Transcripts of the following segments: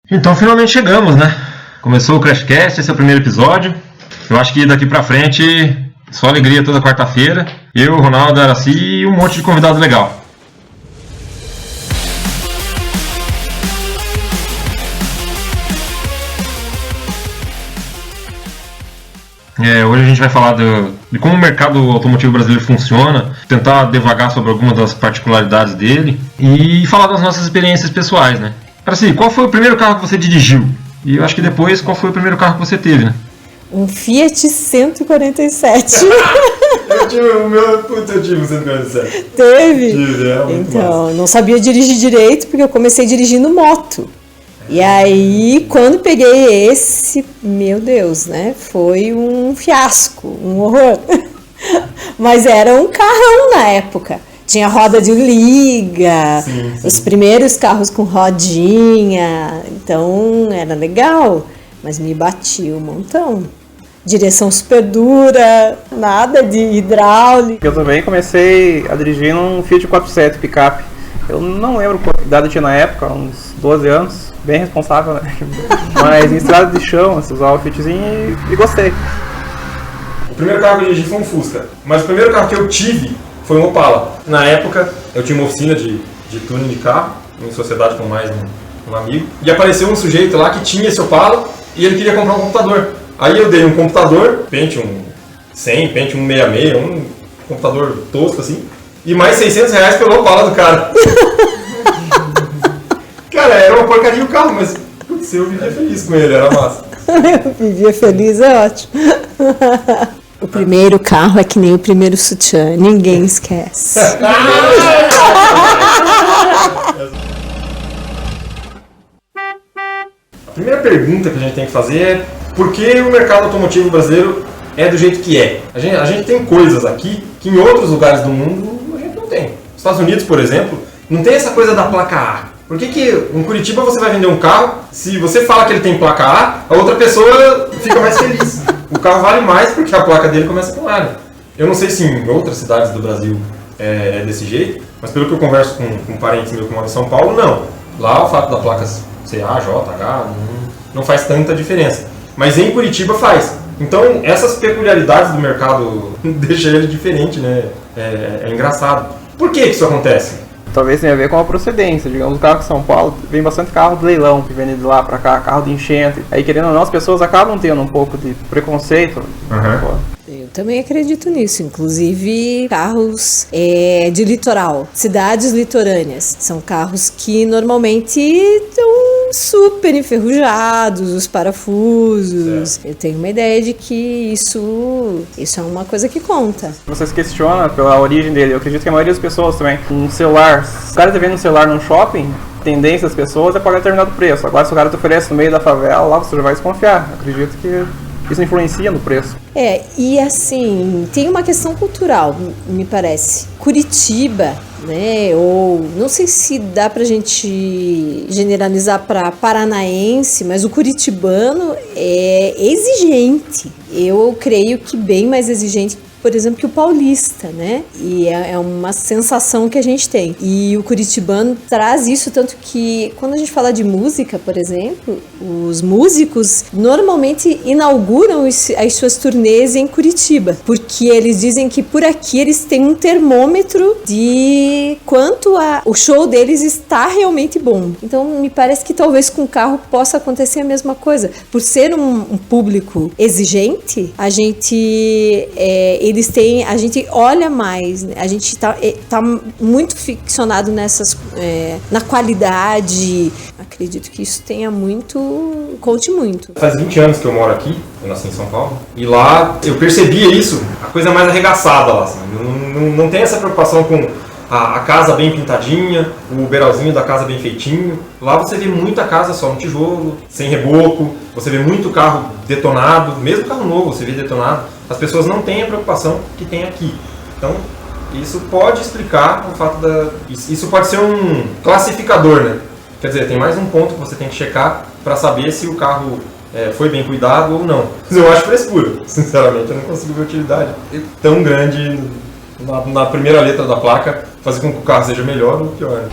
Então finalmente chegamos, né? Começou o Crashcast, esse é o primeiro episódio. Eu acho que daqui pra frente, só alegria toda quarta-feira. Eu, Ronaldo, Araci e um monte de convidado legal. Hoje a gente vai falar de como o mercado automotivo brasileiro funciona, tentar devagar sobre algumas das particularidades dele e falar das nossas experiências pessoais, né? Araci, qual foi o primeiro carro que você dirigiu? E eu acho que depois, qual foi o primeiro carro que você teve, né? Um Fiat 147. Eu tive um 147. Teve? Tive, então, não sabia dirigir direito porque eu comecei dirigindo moto. E aí, quando peguei esse, meu Deus, né? Foi um fiasco, um horror. Mas era um carrão na época. Tinha roda de liga, sim. Os primeiros carros com rodinha. Então, era legal. Mas me bati um montão. Direção super dura, nada de hidráulica. Eu também comecei a dirigir num Fiat 407 picape. Eu não lembro quanta idade eu tinha na época, uns 12 anos. Bem responsável, né? Mas em estrada de chão, eu usava o Fiatzinho e gostei. O primeiro carro que eu dirigi foi um Fusca. Mas o primeiro carro que eu tive foi um Opala. Na época, eu tinha uma oficina de tuning de carro, em sociedade com mais um amigo. E apareceu um sujeito lá que tinha esse Opala e ele queria comprar um computador. Aí eu dei um computador, Pentium 100, Pentium 166, um computador tosco assim, e mais R$600 pelo Opala do cara. Cara, era uma porcaria o carro, mas putz, eu vivia feliz com ele, era massa. Eu vivia feliz, é ótimo. O primeiro carro é que nem o primeiro sutiã, ninguém esquece. A primeira pergunta que a gente tem que fazer é por que o mercado automotivo brasileiro é do jeito que é? A gente tem coisas aqui que em outros lugares do mundo a gente não tem. Nos Estados Unidos, por exemplo, não tem essa coisa da placa A. Por que em Curitiba você vai vender um carro, se você fala que ele tem placa A outra pessoa fica mais feliz. O carro vale mais porque a placa dele começa com A. Eu não sei se em outras cidades do Brasil é desse jeito, mas pelo que eu converso com parentes meus que moram em São Paulo, não. Lá o fato da placa ser A, J, H não faz tanta diferença. Mas em Curitiba faz. Então essas peculiaridades do mercado deixam ele diferente, né? É engraçado. Por que isso acontece? Talvez tenha a ver com a procedência. Digamos, o carro de São Paulo, vem bastante carro de leilão, que vem de lá pra cá, carro de enchente. Aí, querendo ou não, as pessoas acabam tendo um pouco de preconceito. Uhum. Eu também acredito nisso. Inclusive, carros de litoral, cidades litorâneas. São carros que normalmente estão super enferrujados, os parafusos. Eu tenho uma ideia de que isso é uma coisa que conta. Você se questiona pela origem dele. Eu acredito que a maioria das pessoas também, um celular, se o cara tá vendo um celular num shopping, a tendência das pessoas é pagar determinado preço. Agora, se o cara te oferece no meio da favela, lá você já vai desconfiar. Eu acredito que isso influencia no preço. E assim, tem uma questão cultural, me parece. Curitiba, né, ou não sei se dá pra gente generalizar para paranaense, mas o curitibano é exigente. Eu creio que bem mais exigente, por exemplo, que o paulista, né? E é uma sensação que a gente tem. E o curitibano traz isso, tanto que quando a gente fala de música, por exemplo, os músicos normalmente inauguram as suas turnês em Curitiba, porque eles dizem que por aqui eles têm um termômetro de quanto o show deles está realmente bom. Então, me parece que talvez com o carro possa acontecer a mesma coisa. Por ser um público exigente, a gente a gente olha mais, né? A gente tá muito ficcionado na qualidade. Acredito que isso conte muito. Faz 20 anos que eu moro aqui, eu nasci em São Paulo, e lá eu percebia isso, a coisa mais arregaçada lá, assim. Não tem essa preocupação com a casa bem pintadinha, o beiralzinho da casa bem feitinho. Lá você vê muita casa só no tijolo, sem reboco, você vê muito carro detonado, mesmo carro novo você vê detonado. As pessoas não têm a preocupação que tem aqui. Então, isso pode explicar o fato isso pode ser um classificador, né? Quer dizer, tem mais um ponto que você tem que checar para saber se o carro foi bem cuidado ou não. Mas eu acho frescura. Sinceramente, eu não consigo ver utilidade tão grande na primeira letra da placa fazer com que o carro seja melhor ou pior.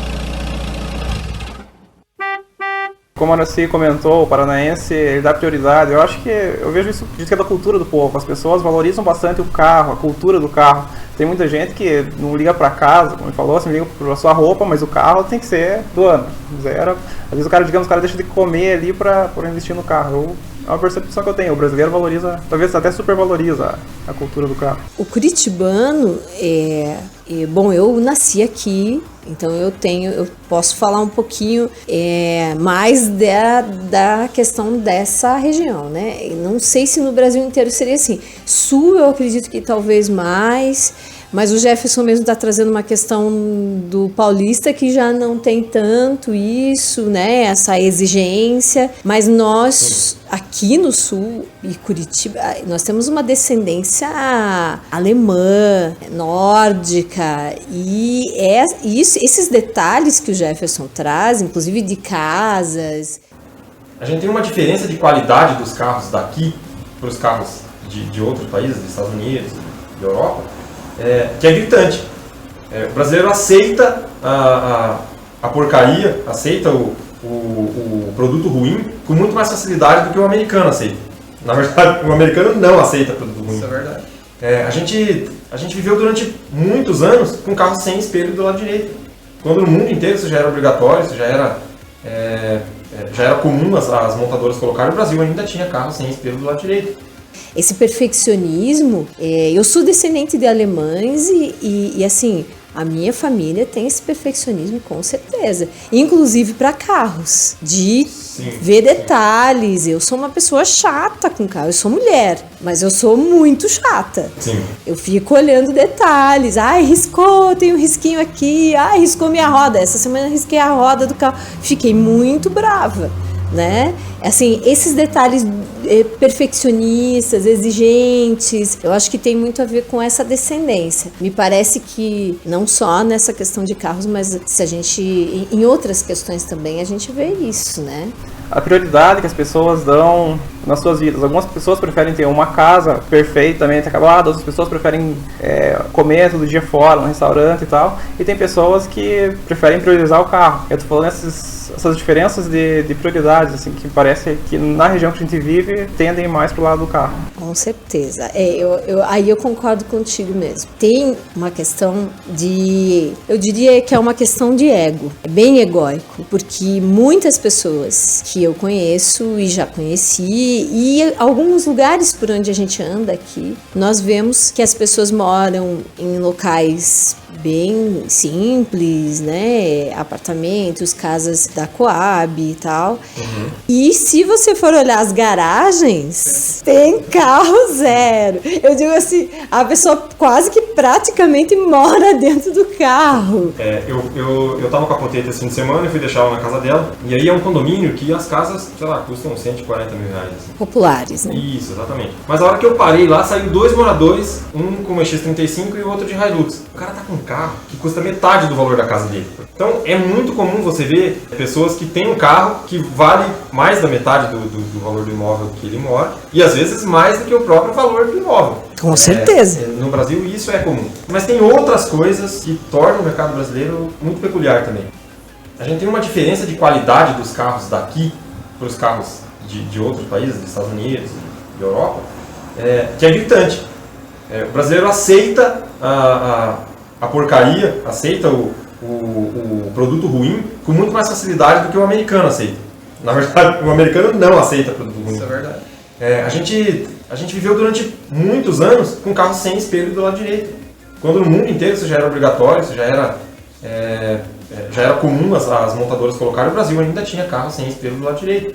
como a Araci comentou, o paranaense ele dá prioridade. Eu vejo isso que é da cultura do povo. As pessoas valorizam bastante o carro, a cultura do carro. Tem muita gente que não liga para casa, como ele falou, assim, liga para sua roupa, mas o carro tem que ser do ano, zero. Às vezes o cara deixa de comer ali para investir no carro. É uma percepção que eu tenho. O brasileiro valoriza, talvez até supervaloriza a cultura do carro. O curitibano bom, eu nasci aqui, então eu posso falar um pouquinho mais da questão dessa região, né? Não sei se no Brasil inteiro seria assim. Sul eu acredito que talvez mais, mas o Jefferson mesmo está trazendo uma questão do paulista que já não tem tanto isso, né? Essa exigência, mas nós aqui no Sul e Curitiba, nós temos uma descendência alemã, nórdica, e esses detalhes que o Jefferson traz, inclusive de casas. A gente tem uma diferença de qualidade dos carros daqui para os carros de outros países, dos Estados Unidos, da Europa, que é gritante. O brasileiro aceita a porcaria, aceita o produto ruim com muito mais facilidade do que o americano aceita. Na verdade, o americano não aceita produto ruim. Isso é verdade. A gente viveu durante muitos anos com carros sem espelho do lado direito. Quando no mundo inteiro isso já era obrigatório, isso já era comum as montadoras colocarem, o Brasil ainda tinha carros sem espelho do lado direito. Esse perfeccionismo, eu sou descendente de alemães e assim, a minha família tem esse perfeccionismo com certeza, inclusive para carros, de ver detalhes. Eu sou uma pessoa chata com carro, eu sou mulher, mas eu sou muito chata. Sim. Eu fico olhando detalhes, riscou, tem um risquinho aqui, riscou minha roda, essa semana eu risquei a roda do carro, fiquei muito brava, né? Assim, esses detalhes perfeccionistas, exigentes, eu acho que tem muito a ver com essa descendência. Me parece que não só nessa questão de carros, mas se a gente, em outras questões também, a gente vê isso, né? A prioridade que as pessoas dão nas suas vidas. Algumas pessoas preferem ter uma casa perfeitamente acabada, outras pessoas preferem comer todo dia fora, num restaurante e tal, e tem pessoas que preferem priorizar o carro. Eu tô falando essas diferenças de prioridades, assim, que parece que na região que a gente vive tendem mais pro lado do carro. Com certeza. Aí eu concordo contigo mesmo. Tem uma questão eu diria que é uma questão de ego, bem egóico, porque muitas pessoas que eu conheço e já conheci, e alguns lugares por onde a gente anda aqui, nós vemos que as pessoas moram em locais bem simples, né? Apartamentos, casas da Coab e tal. Uhum. E se você for olhar as garagens, tem carro zero. Eu digo assim, a pessoa quase que praticamente mora dentro do carro. Eu tava com a poteta esse fim de semana e fui deixar ela na casa dela. E aí é um condomínio que as casas, sei lá, custam 140 mil reais. Assim. Populares, né? Isso, exatamente. Mas a hora que eu parei lá, saiu 2 moradores, um com uma X35 e o outro de Hilux. O cara tá com um carro que custa metade do valor da casa dele. Então é muito comum você ver pessoas que têm um carro que vale mais da metade do valor do imóvel que ele mora, e às vezes mais do que o próprio valor do imóvel. Com certeza. No Brasil isso é comum. Mas tem outras coisas que tornam o mercado brasileiro muito peculiar também. A gente tem uma diferença de qualidade dos carros daqui para os carros de outros países, dos Estados Unidos, da Europa, que é gritante. O brasileiro aceita a porcaria, aceita o produto ruim com muito mais facilidade do que o americano aceita. Na verdade, o americano não aceita produto ruim. Isso é verdade. A gente viveu durante muitos anos com carros sem espelho do lado direito. Quando no mundo inteiro isso já era obrigatório, isso já era comum as montadoras colocarem, o Brasil ainda tinha carros sem espelho do lado direito.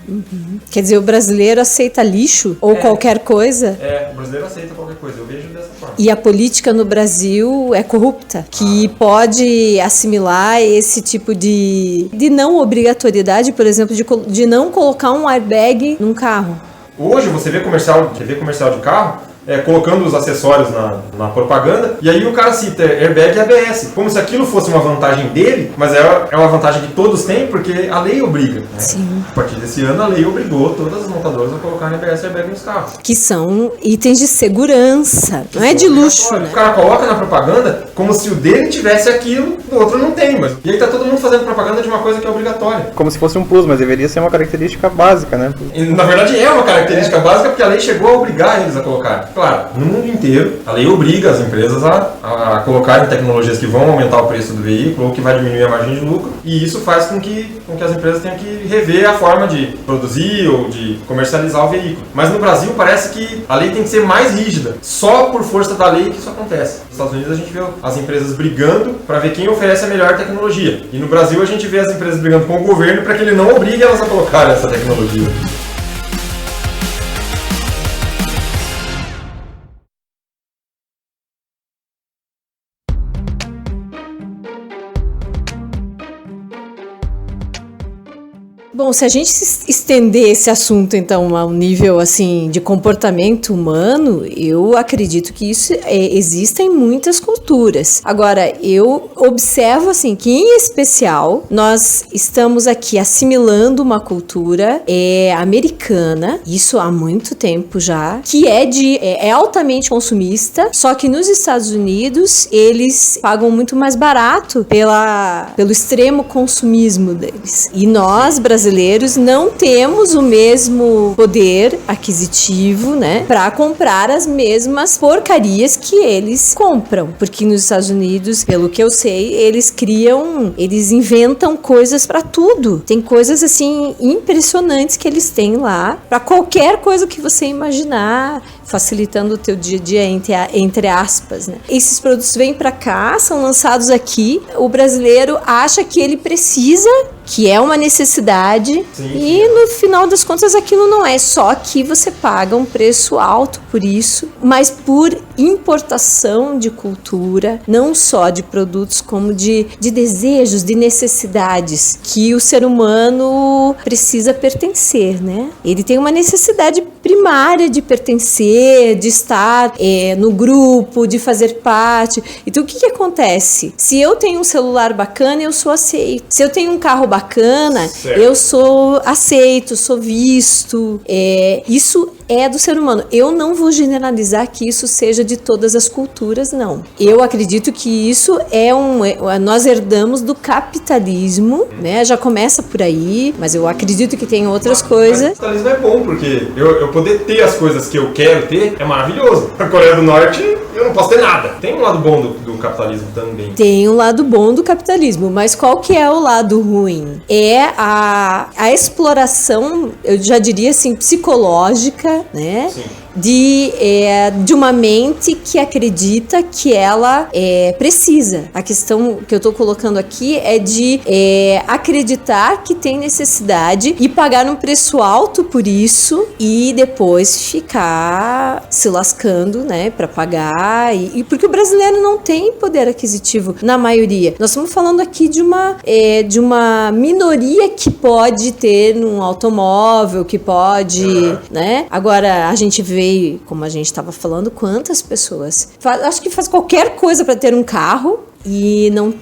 Uhum. Quer dizer, o brasileiro aceita lixo ou qualquer coisa? O brasileiro aceita qualquer coisa, eu vejo dessa forma. E a política no Brasil é corrupta, que pode assimilar esse tipo de não obrigatoriedade, por exemplo, de não colocar um airbag num carro. Hoje você vê comercial de carro, colocando os acessórios na propaganda, e aí o cara cita airbag e ABS, como se aquilo fosse uma vantagem dele, mas é uma vantagem que todos têm, porque a lei obriga. Né? Sim. A partir desse ano, a lei obrigou todas as montadoras a colocarem ABS e airbag nos carros. Que são itens de segurança, não é de luxo, né? O cara coloca na propaganda como se o dele tivesse aquilo, o outro não tem, mas... E aí tá todo mundo fazendo propaganda de uma coisa que é obrigatória. Como se fosse um plus, mas deveria ser uma característica básica, né? E, na verdade é uma característica básica porque a lei chegou a obrigar eles a colocar. Claro, no mundo inteiro, a lei obriga as empresas a colocarem tecnologias que vão aumentar o preço do veículo ou que vai diminuir a margem de lucro, e isso faz com que as empresas tenham que rever a forma de produzir ou de comercializar o veículo. Mas no Brasil parece que a lei tem que ser mais rígida. Só por força da lei que isso acontece. Nos Estados Unidos a gente vê as empresas brigando para ver quem oferece a melhor tecnologia. E no Brasil a gente vê as empresas brigando com o governo para que ele não obrigue elas a colocar essa tecnologia. Bom, se a gente estender esse assunto, então, a um nível, assim, de comportamento humano, eu acredito que isso exista em muitas culturas. Agora, eu observo, assim, que, em especial, nós estamos aqui assimilando uma cultura americana, isso há muito tempo já, que é altamente consumista, só que nos Estados Unidos, eles pagam muito mais barato pelo extremo consumismo deles. E nós, brasileiros, não temos o mesmo poder aquisitivo, né, para comprar as mesmas porcarias que eles compram, porque nos Estados Unidos, pelo que eu sei, eles inventam coisas para tudo. Tem coisas assim impressionantes que eles têm lá para qualquer coisa que você imaginar, facilitando o teu dia a dia, entre aspas, né? Esses produtos vêm para cá, são lançados aqui, o brasileiro acha que ele precisa, que é uma necessidade, sim. E no final das contas aquilo não é, só que você paga um preço alto por isso, mas por importação de cultura, não só de produtos como de desejos, de necessidades que o ser humano precisa pertencer, né? Ele tem uma necessidade primária de pertencer, de estar no grupo, de fazer parte. Então o que acontece? Se eu tenho um celular bacana, eu sou aceito. Se eu tenho um carro bacana, certo, eu sou aceito, sou visto. Isso é do ser humano. Eu não vou generalizar que isso seja de todas as culturas, não. Eu acredito que isso nós herdamos do capitalismo, né? Já começa por aí, mas eu acredito que tem outras coisas. O capitalismo é bom, porque eu poder ter as coisas que eu quero ter é maravilhoso. Na Coreia do Norte, eu não posso ter nada. Tem um lado bom do capitalismo também. Tem um lado bom do capitalismo, mas qual que é o lado ruim? É a exploração, eu já diria assim, psicológica, né? Sim. De uma mente que acredita que ela precisa. A questão que eu estou colocando aqui é de acreditar que tem necessidade e pagar um preço alto por isso e depois ficar se lascando, né, para pagar. E porque o brasileiro não tem poder aquisitivo na maioria. Nós estamos falando aqui de uma minoria que pode ter um automóvel, que pode, né? Agora a gente vê, como a gente estava falando, quantas pessoas acho que faz qualquer coisa para ter um carro e não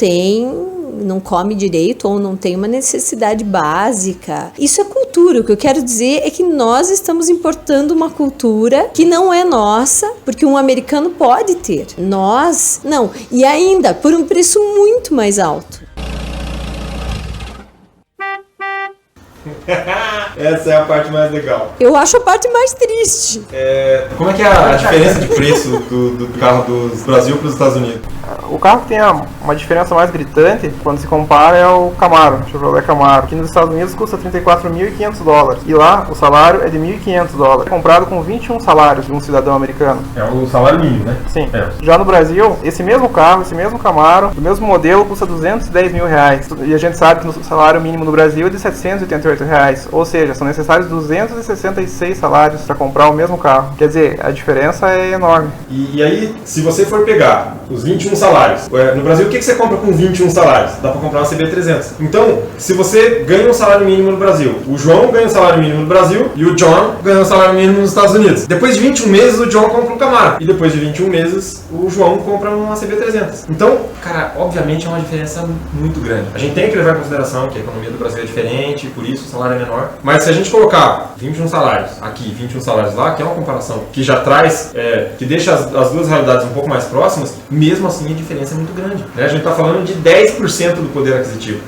come direito ou não tem uma necessidade básica. Isso é cultura. O que eu quero dizer é que nós estamos importando uma cultura que não é nossa, porque um americano pode ter. Nós, não. E ainda por um preço muito mais alto. Essa é a parte mais legal. Eu acho a parte mais triste. Como é que é a diferença de preço do carro do Brasil para os Estados Unidos? O carro que tem uma diferença mais gritante, quando se compara, é o Camaro, Chevrolet Camaro, que nos Estados Unidos custa $34.500 e lá o salário é de $1.500, comprado com 21 salários de um cidadão americano. É o salário mínimo, né? Sim. Já no Brasil, esse mesmo carro, esse mesmo Camaro, do mesmo modelo, custa R$210 mil. E a gente sabe que o salário mínimo no Brasil é de R$788, ou seja, são necessários 266 salários para comprar o mesmo carro. Quer dizer, a diferença é enorme. E aí, se você for pegar os 21 salários salários. No Brasil, o que você compra com 21 salários? Dá para comprar uma CB300. Então, se você ganha um salário mínimo no Brasil, o João ganha um salário mínimo no Brasil e o John ganha um salário mínimo nos Estados Unidos. Depois de 21 meses, o John compra um Camaro. E depois de 21 meses, o João compra uma CB300. Então, cara, obviamente é uma diferença muito grande. A gente tem que levar em consideração que a economia do Brasil é diferente, por isso o salário é menor. Mas se a gente colocar 21 salários aqui, 21 salários lá, que é uma comparação que já traz, que deixa as duas realidades um pouco mais próximas, mesmo assim a diferença é muito grande. A gente está falando de 10% do poder aquisitivo.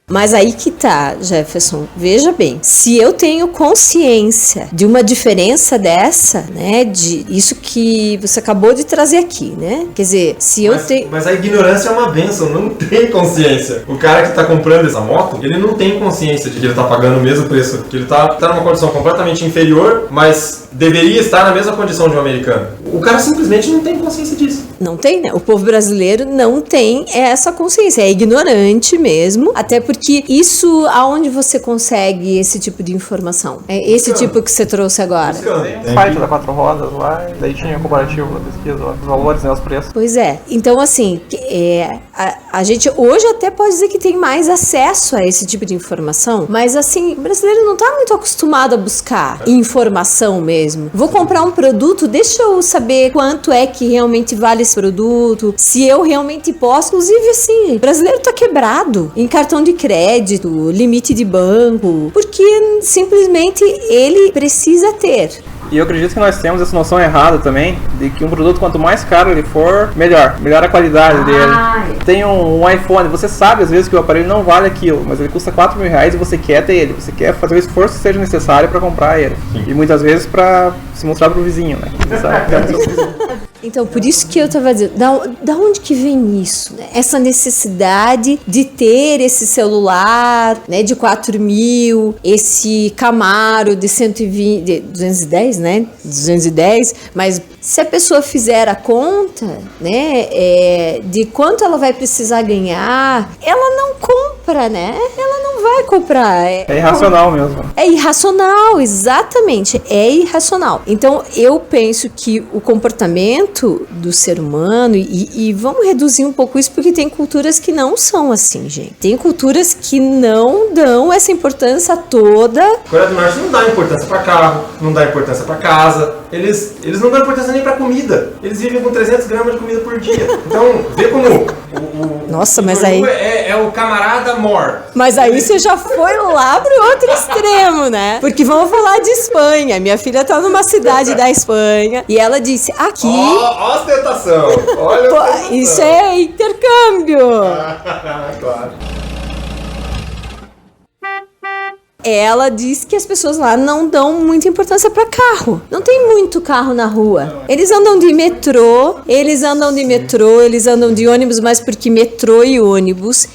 Mas aí que tá, Jefferson, veja bem, se eu tenho consciência de uma diferença dessa, né, de isso que você acabou de trazer aqui, né, quer dizer, se eu tenho... Mas a ignorância é uma bênção, não tem consciência. O cara que tá comprando essa moto, ele não tem consciência de que ele tá pagando o mesmo preço, que ele tá numa condição completamente inferior, mas deveria estar na mesma condição de um americano. O cara simplesmente não tem consciência disso. Não tem, né? O povo brasileiro não tem essa consciência, é ignorante mesmo, até porque isso, aonde você consegue esse tipo de informação? É esse tipo que você trouxe agora? Tem um site da Quatro Rodas lá, e daí tinha comparativo da pesquisa, os valores, né, os preços. Pois é, então assim, a gente hoje até pode dizer que tem mais acesso a esse tipo de informação, mas assim, o brasileiro não está muito acostumado a buscar informação mesmo. Vou comprar um produto, deixa eu saber quanto é que realmente vale esse produto, se eu realmente posso. Inclusive assim, o brasileiro tá quebrado em cartão de crédito, limite de banco, porque simplesmente ele precisa ter. E eu acredito que nós temos essa noção errada também, de que um produto, quanto mais caro ele for, melhor a qualidade dele. Tem um iPhone, você sabe às vezes que o aparelho não vale aquilo, mas ele custa R$4.000 e você quer ter ele, você quer fazer o esforço que seja necessário para comprar ele. Sim. E muitas vezes para se mostrar pro vizinho, né? Então, por isso que eu tava dizendo, da onde que vem isso, né? Essa necessidade de ter esse celular, né, de 4.000, esse Camaro de 120, 210, né? 210, mas se a pessoa fizer a conta, né, de quanto ela vai precisar ganhar, ela não compra, né? Ela não vai comprar. É irracional mesmo. É irracional, exatamente, é irracional. Então, eu penso que o comportamento do ser humano, e vamos reduzir um pouco isso, porque tem culturas que não são assim, gente. Tem culturas que não dão essa importância toda. A Coreia do Norte não dá importância para carro, não dá importância para casa, eles não dão importância nem para comida. Eles vivem com 300 gramas de comida por dia. Então, vê como Nossa, mas aí... É o camarada mor. Mas aí você já foi lá pro outro extremo, né? Porque vamos falar de Espanha. Minha filha tá numa cidade da Espanha e ela disse, aqui... Ó, ostentação. Olha a ostentação. Isso é intercâmbio. Claro. Ela diz que as pessoas lá não dão muita importância para carro. Não tem muito carro na rua. Eles andam de metrô, eles andam de ônibus, mas porque metrô e ônibus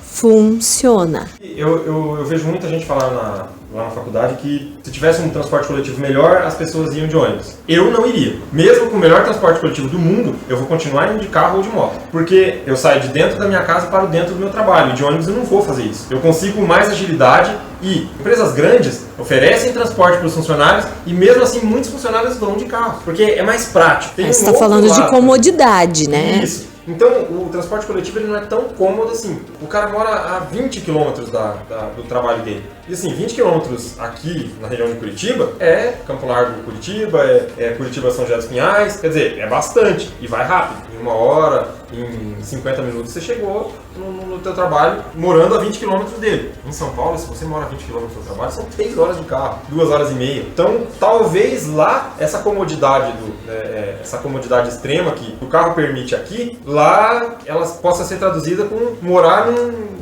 funciona. Eu vejo muita gente falar lá na faculdade que se tivesse um transporte coletivo melhor, as pessoas iam de ônibus. Eu não iria. Mesmo com o melhor transporte coletivo do mundo, eu vou continuar indo de carro ou de moto. Porque eu saio de dentro da minha casa para dentro do meu trabalho. E de ônibus eu não vou fazer isso. Eu consigo mais agilidade e empresas grandes oferecem transporte para os funcionários e mesmo assim muitos funcionários vão de carro. Porque é mais prático. Você está falando de comodidade, né? Isso. Então, o transporte coletivo ele não é tão cômodo assim. O cara mora a 20 quilômetros do trabalho dele. E assim, 20 quilômetros aqui na região de Curitiba é Campo Largo, Curitiba, é Curitiba, São José dos Pinhais. Quer dizer, é bastante e vai rápido. Em 1 hora, em 50 minutos você chegou no teu trabalho morando a 20 quilômetros dele. Em São Paulo, se você mora a 20 quilômetros do seu trabalho, são 3 horas de carro, 2 horas e meia. Então, talvez lá, essa comodidade extrema que o carro permite aqui, lá ela possa ser traduzida com morar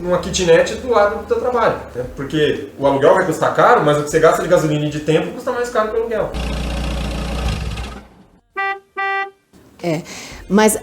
numa kitnet do lado do teu trabalho. Né? Porque o aluguel vai custar caro, mas o que você gasta de gasolina e de tempo custa mais caro que o aluguel. Mas,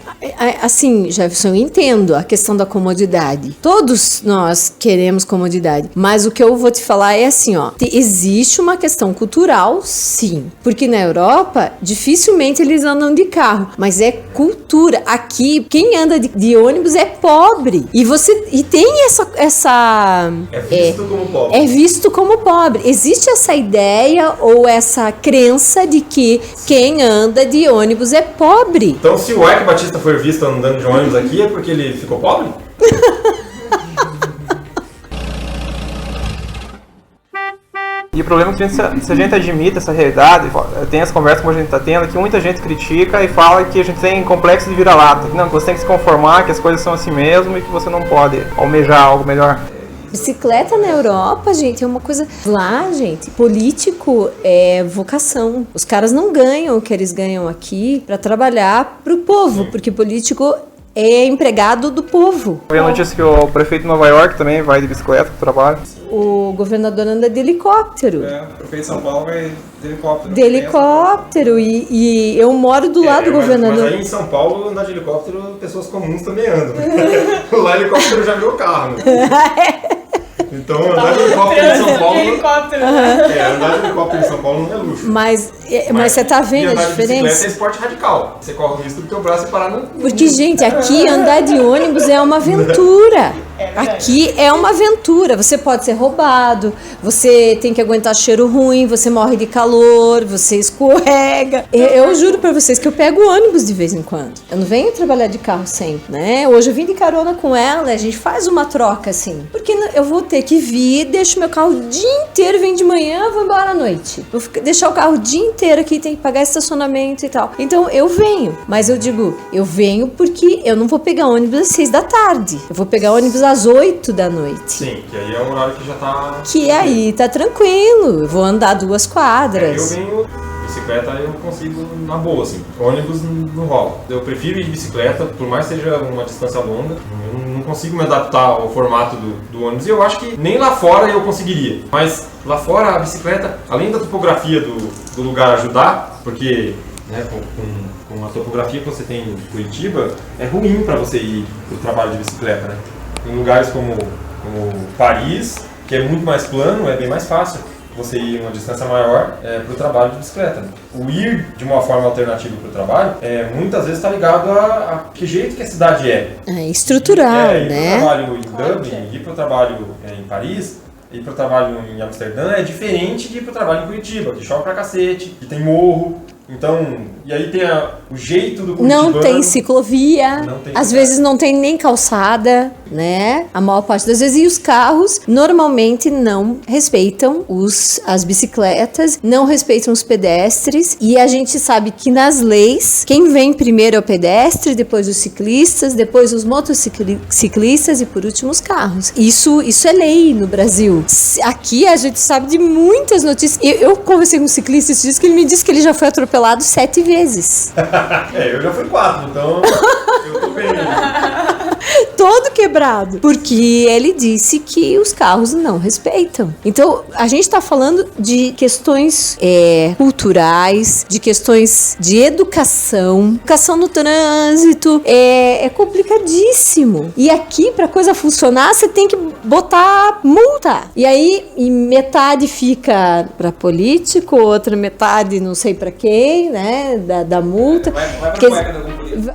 assim, Jefferson, eu entendo a questão da comodidade. Todos nós queremos comodidade. Mas o que eu vou te falar é assim, ó. Existe uma questão cultural, sim. Porque na Europa, dificilmente eles andam de carro. Mas é cultura. Aqui, quem anda de ônibus é pobre. E tem essa... É visto como pobre. É visto como pobre. Existe essa ideia ou essa crença de que quem anda de ônibus é pobre. Então, se o Ike Batista for visto andando de ônibus aqui, é porque ele ficou pobre? E o problema é que se a gente admite essa realidade, tem as conversas como a gente está tendo, que muita gente critica e fala que a gente tem complexo de vira-lata. Não, que você tem que se conformar, que as coisas são assim mesmo e que você não pode almejar algo melhor. Bicicleta na Europa, gente, é uma coisa... Lá, gente, político é vocação. Os caras não ganham o que eles ganham aqui para trabalhar pro povo, porque político é empregado do povo. Eu vi a notícia que o prefeito de Nova York também vai de bicicleta pro trabalho. O governador anda de helicóptero. O prefeito de São Paulo vai de helicóptero. De helicóptero. E eu moro do lado do governador. Mas aí em São Paulo, andar de helicóptero, pessoas comuns também andam. Lá helicóptero já virou carro, né? Então, andar de helicóptero em São Paulo... andar de helicóptero em São Paulo não é luxo. Mas você tá vendo a diferença? Andar de bicicleta é esporte radical. Você corre o risco do teu braço parar no... Porque, gente, aqui andar de ônibus é uma aventura. Aqui é uma aventura. Você pode ser roubado, você tem que aguentar cheiro ruim, você morre de calor, você escorrega. Eu juro pra vocês que eu pego ônibus de vez em quando. Eu não venho trabalhar de carro sempre, né? Hoje eu vim de carona com ela, a gente faz uma troca assim. Porque eu vou ter que vir, deixo meu carro o dia inteiro, venho de manhã, vou embora à noite. Vou deixar o carro o dia inteiro aqui, tem que pagar estacionamento e tal. Então eu venho, mas eu digo, eu venho porque eu não vou pegar ônibus às 6 da tarde. Eu vou pegar ônibus às 8 da noite. Sim, que aí é um horário que já tá... Que aí tá tranquilo, eu vou andar 2 quadras. Eu venho... Bicicleta eu consigo na boa, assim. Ônibus não rola. Eu prefiro ir de bicicleta, por mais que seja uma distância longa. Eu não consigo me adaptar ao formato do ônibus. E eu acho que nem lá fora eu conseguiria. Mas lá fora a bicicleta, além da topografia do lugar ajudar, porque né, com a topografia que você tem em Curitiba, é ruim para você ir pro trabalho de bicicleta, né? Em lugares como Paris, que é muito mais plano, é bem mais fácil você ir uma distância maior para o trabalho de bicicleta. O ir de uma forma alternativa para o trabalho muitas vezes está ligado a que jeito que a cidade é. É estrutural, ir né? Ir para o trabalho em Dublin, ir para o trabalho em Paris, ir para o trabalho em Amsterdã é diferente de ir para o trabalho em Curitiba, que chove pra cacete, que tem morro. Então, e aí tem o jeito do curitibano. Não tem ciclovia, às vezes não tem nem calçada, né? A maior parte das vezes. E os carros normalmente não respeitam as bicicletas, não respeitam os pedestres. E a gente sabe que nas leis, quem vem primeiro é o pedestre, depois os ciclistas, depois os motociclistas e por último os carros. Isso é lei no Brasil. Aqui a gente sabe de muitas notícias. Eu conversei com um ciclista esses dias que ele me disse que ele já foi atropelado 7 vezes. Eu já fui 4, então eu tô bem. Todo quebrado. Porque ele disse que os carros não respeitam. Então, a gente tá falando de questões culturais, de questões de educação no trânsito. É complicadíssimo. E aqui, pra coisa funcionar, você tem que botar multa. E aí, metade fica pra político, outra metade não sei pra quem, né? Da multa. Vai pra cueca de algum político.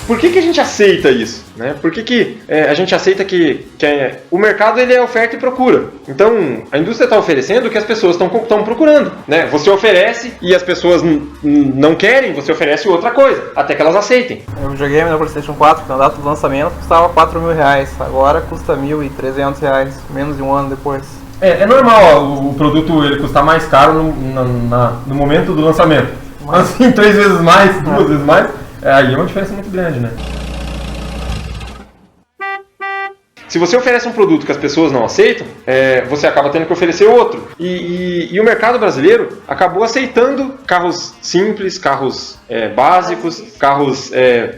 Por que a gente aceita isso? Né? Por que a gente aceita que o mercado ele é oferta e procura? Então, a indústria está oferecendo o que as pessoas estão procurando. Né? Você oferece e as pessoas não querem, você oferece outra coisa, até que elas aceitem. O videogame no PlayStation 4, na data do lançamento, custava R$4.000, agora custa R$1.300, menos de um ano depois. É normal o produto ele custar mais caro no momento do lançamento. Mas assim, 3 vezes mais, 2 vezes mais, aí é uma diferença muito grande, né? Se você oferece um produto que as pessoas não aceitam, você acaba tendo que oferecer outro. E o mercado brasileiro acabou aceitando carros simples, carros básicos, carros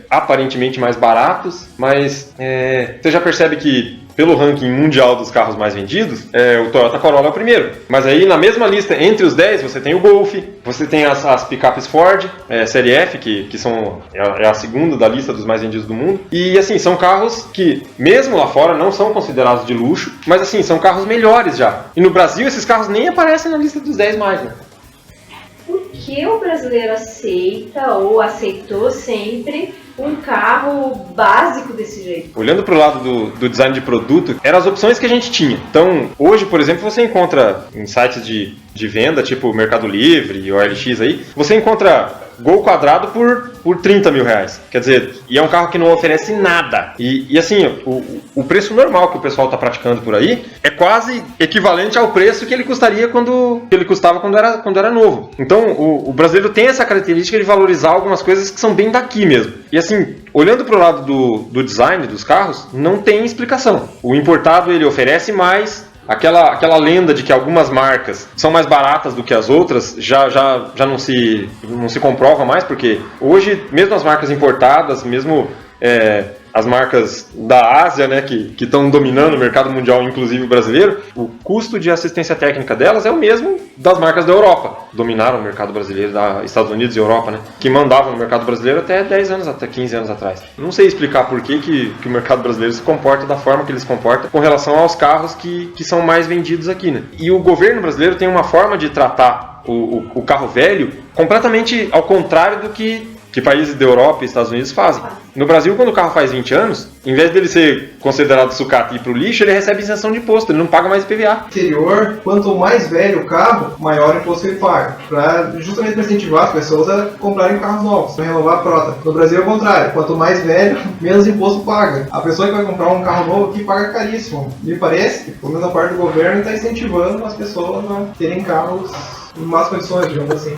aparentemente mais baratos, mas você já percebe que pelo ranking mundial dos carros mais vendidos, o Toyota Corolla é o primeiro. Mas aí na mesma lista, entre os 10, você tem o Golf, você tem as picapes Ford, Série F, que é a segunda da lista dos mais vendidos do mundo. E assim, são carros que, mesmo lá fora, não são considerados de luxo, mas assim, são carros melhores já. E no Brasil, esses carros nem aparecem na lista dos 10 mais, né? Por que o brasileiro aceita ou aceitou sempre um carro básico desse jeito? Olhando para o lado do design de produto, eram as opções que a gente tinha. Então, hoje, por exemplo, você encontra em sites de venda, tipo Mercado Livre e OLX aí, você encontra Gol quadrado por 30 mil reais. Quer dizer, e é um carro que não oferece nada. E assim, o preço normal que o pessoal está praticando por aí é quase equivalente ao preço que ele custaria quando era novo. Então, o brasileiro tem essa característica de valorizar algumas coisas que são bem daqui mesmo. E assim, olhando para o lado do design dos carros, não tem explicação. O importado, ele oferece mais. Aquela lenda de que algumas marcas são mais baratas do que as outras já não se comprova mais, porque hoje, mesmo as marcas importadas, mesmo as marcas da Ásia, né, que estão dominando o mercado mundial, inclusive o brasileiro, o custo de assistência técnica delas é o mesmo das marcas da Europa. Dominaram o mercado brasileiro, da Estados Unidos e Europa, né, que mandavam no mercado brasileiro até 10 anos, até 15 anos atrás. Não sei explicar por que o mercado brasileiro se comporta da forma que ele se comporta com relação aos carros que são mais vendidos aqui, né. E o governo brasileiro tem uma forma de tratar o carro velho completamente ao contrário do que países da Europa e Estados Unidos fazem. No Brasil, quando o carro faz 20 anos, em vez dele ser considerado sucata e ir para o lixo, ele recebe isenção de imposto, ele não paga mais IPVA. Interior, quanto mais velho o carro, maior imposto ele paga. Justamente para incentivar as pessoas a comprarem carros novos, para renovar a frota. No Brasil é o contrário, quanto mais velho, menos imposto paga. A pessoa que vai comprar um carro novo aqui paga caríssimo. Me parece que, pelo menos a parte do governo, está incentivando as pessoas a terem carros em más condições, digamos assim.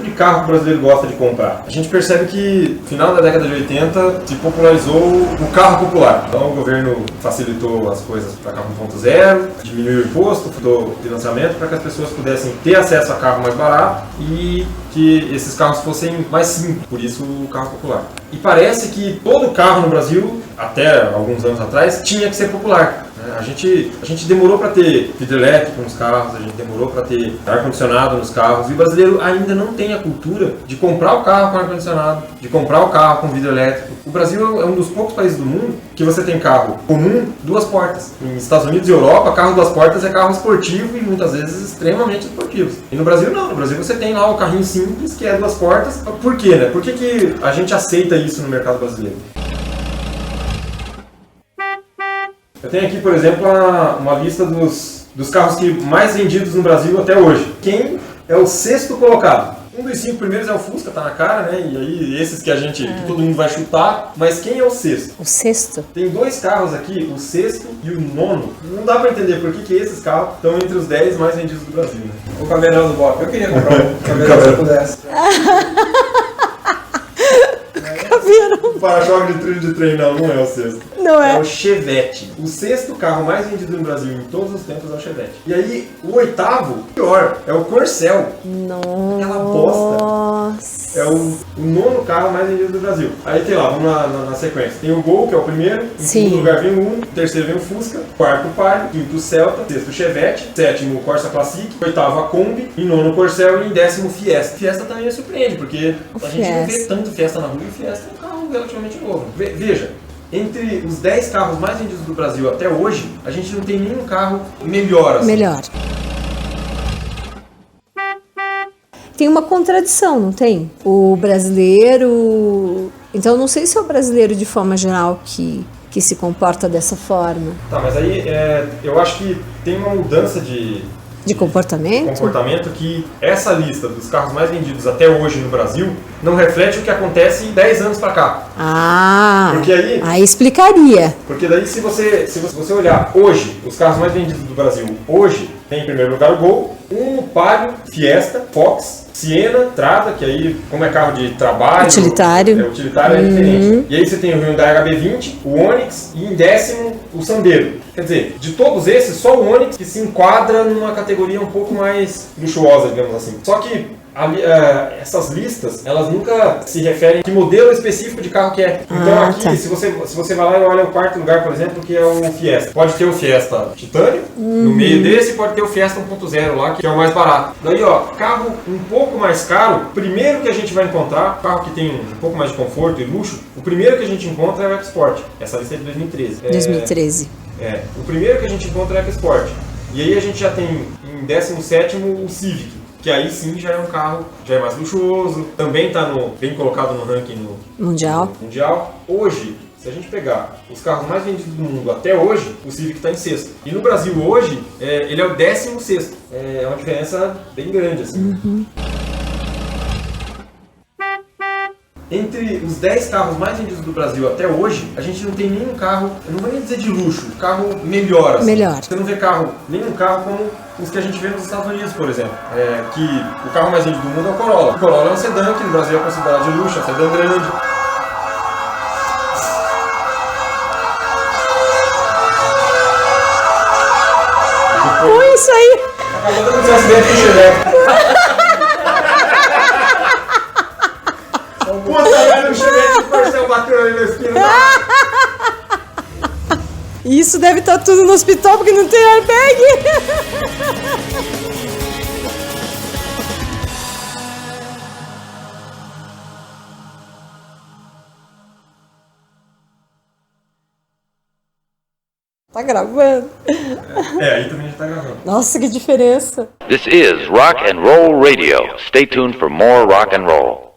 De carro que o brasileiro gosta de comprar. A gente percebe que no final da década de 80 se popularizou o carro popular. Então o governo facilitou as coisas para carro 1.0, diminuiu o imposto, do financiamento para que as pessoas pudessem ter acesso a carro mais barato e que esses carros fossem mais simples, por isso o carro popular. E parece que todo carro no Brasil, até alguns anos atrás, tinha que ser popular. A gente demorou para ter vidro elétrico nos carros, a gente demorou para ter ar-condicionado nos carros, e o brasileiro ainda não tem a cultura de comprar o carro com ar-condicionado, de comprar o carro com vidro elétrico. O Brasil é um dos poucos países do mundo que você tem carro comum, duas portas. Em Estados Unidos e Europa, carro duas portas é carro esportivo e muitas vezes extremamente esportivo. E no Brasil não, no Brasil você tem lá o carrinho simples, que é duas portas. Por quê, né? Por que a gente aceita isso no mercado brasileiro? Eu tenho aqui, por exemplo, uma lista dos carros mais vendidos no Brasil até hoje. Quem é o sexto colocado? Um dos 5 primeiros é o Fusca, tá na cara, né? E aí esses que que todo mundo vai chutar. Mas quem é o sexto? O sexto? Tem 2 carros aqui, o sexto e o nono. Não dá pra entender por que esses carros estão entre os 10 mais vendidos do Brasil, né? O caveirão do Bop. Eu queria comprar um caveirão se eu pudesse. O para-choque de trilho de trem não é o sexto. Não é? É o Chevette. O sexto carro mais vendido no Brasil em todos os tempos é o Chevette. E aí, o oitavo, pior, é o Corcel. Nossa. Aquela bosta. É o nono carro mais vendido do Brasil. Aí tem lá, vamos na sequência. Tem o Gol, que é o primeiro. Em segundo lugar vem o Uno. Terceiro vem o Fusca. Quarto o Palio. Quinto o Celta. Sexto o Chevette. Sétimo o Corsa Classic. Oitavo a Kombi. Em nono o Corcel. E em décimo o Fiesta. Fiesta também me surpreende, porque a gente não vê tanto Fiesta na rua. E Fiesta é um carro relativamente novo. Veja. Entre os 10 carros mais vendidos do Brasil até hoje, a gente não tem nenhum carro melhor assim. Melhor. Tem uma contradição, não tem? O brasileiro... Então, não sei se é o brasileiro, de forma geral, que se comporta dessa forma. Tá, mas aí eu acho que tem uma mudança de comportamento que essa lista dos carros mais vendidos até hoje no Brasil não reflete o que acontece 10 anos pra cá. Ah, porque aí explicaria. Porque daí se você olhar hoje, os carros mais vendidos do Brasil hoje, tem em primeiro lugar o Gol, Uno, Palio, Fiesta, Fox, Siena, Strada, que aí, como é carro de trabalho, Utilitário. Utilitário é diferente. E aí você tem o Hyundai HB20, o Onix e em 10º o Sandero. Quer dizer, de todos esses, só o Onix que se enquadra numa categoria um pouco mais luxuosa, digamos assim. Só que essas listas, elas nunca se referem a que modelo específico de carro que é. Então aqui, tá. se você vai lá e olha o quarto lugar, por exemplo, que é o Fiesta. Pode ter o Fiesta Titânio, no meio desse pode ter o Fiesta 1.0 lá, que é o mais barato. Daí, ó, carro um pouco mais caro, o primeiro que a gente vai encontrar, carro que tem um pouco mais de conforto e luxo, o primeiro que a gente encontra é o EcoSport. Essa lista é de 2013. 2013. O primeiro que a gente encontra é o EcoSport. E aí a gente já tem em 17º o Civic. Que aí sim já é um carro, já é mais luxuoso, também está bem colocado no ranking mundial. Hoje, se a gente pegar os carros mais vendidos do mundo até hoje, o Civic está em 6º. E no Brasil hoje, ele é o 16º. É uma diferença bem grande, assim. Entre os 10 carros mais vendidos do Brasil até hoje, a gente não tem nenhum carro, eu não vou nem dizer de luxo, carro melhor. Assim. Melhor. Você não vê nenhum carro como os que a gente vê nos Estados Unidos, por exemplo. Que o carro mais vendido do mundo é o Corolla. O Corolla é um sedã que no Brasil é considerado de luxo, é um sedã grande. Foi isso aí! Acabou dando um acidente com o Chevette. Puta, velho, o Chevette do Marcel bateu ali na esquina. Isso deve estar tudo no hospital porque não tem airbag. Tá gravando? Aí também já tá gravando. Nossa, que diferença. This is Rock and Roll Radio. Stay tuned for more rock and roll.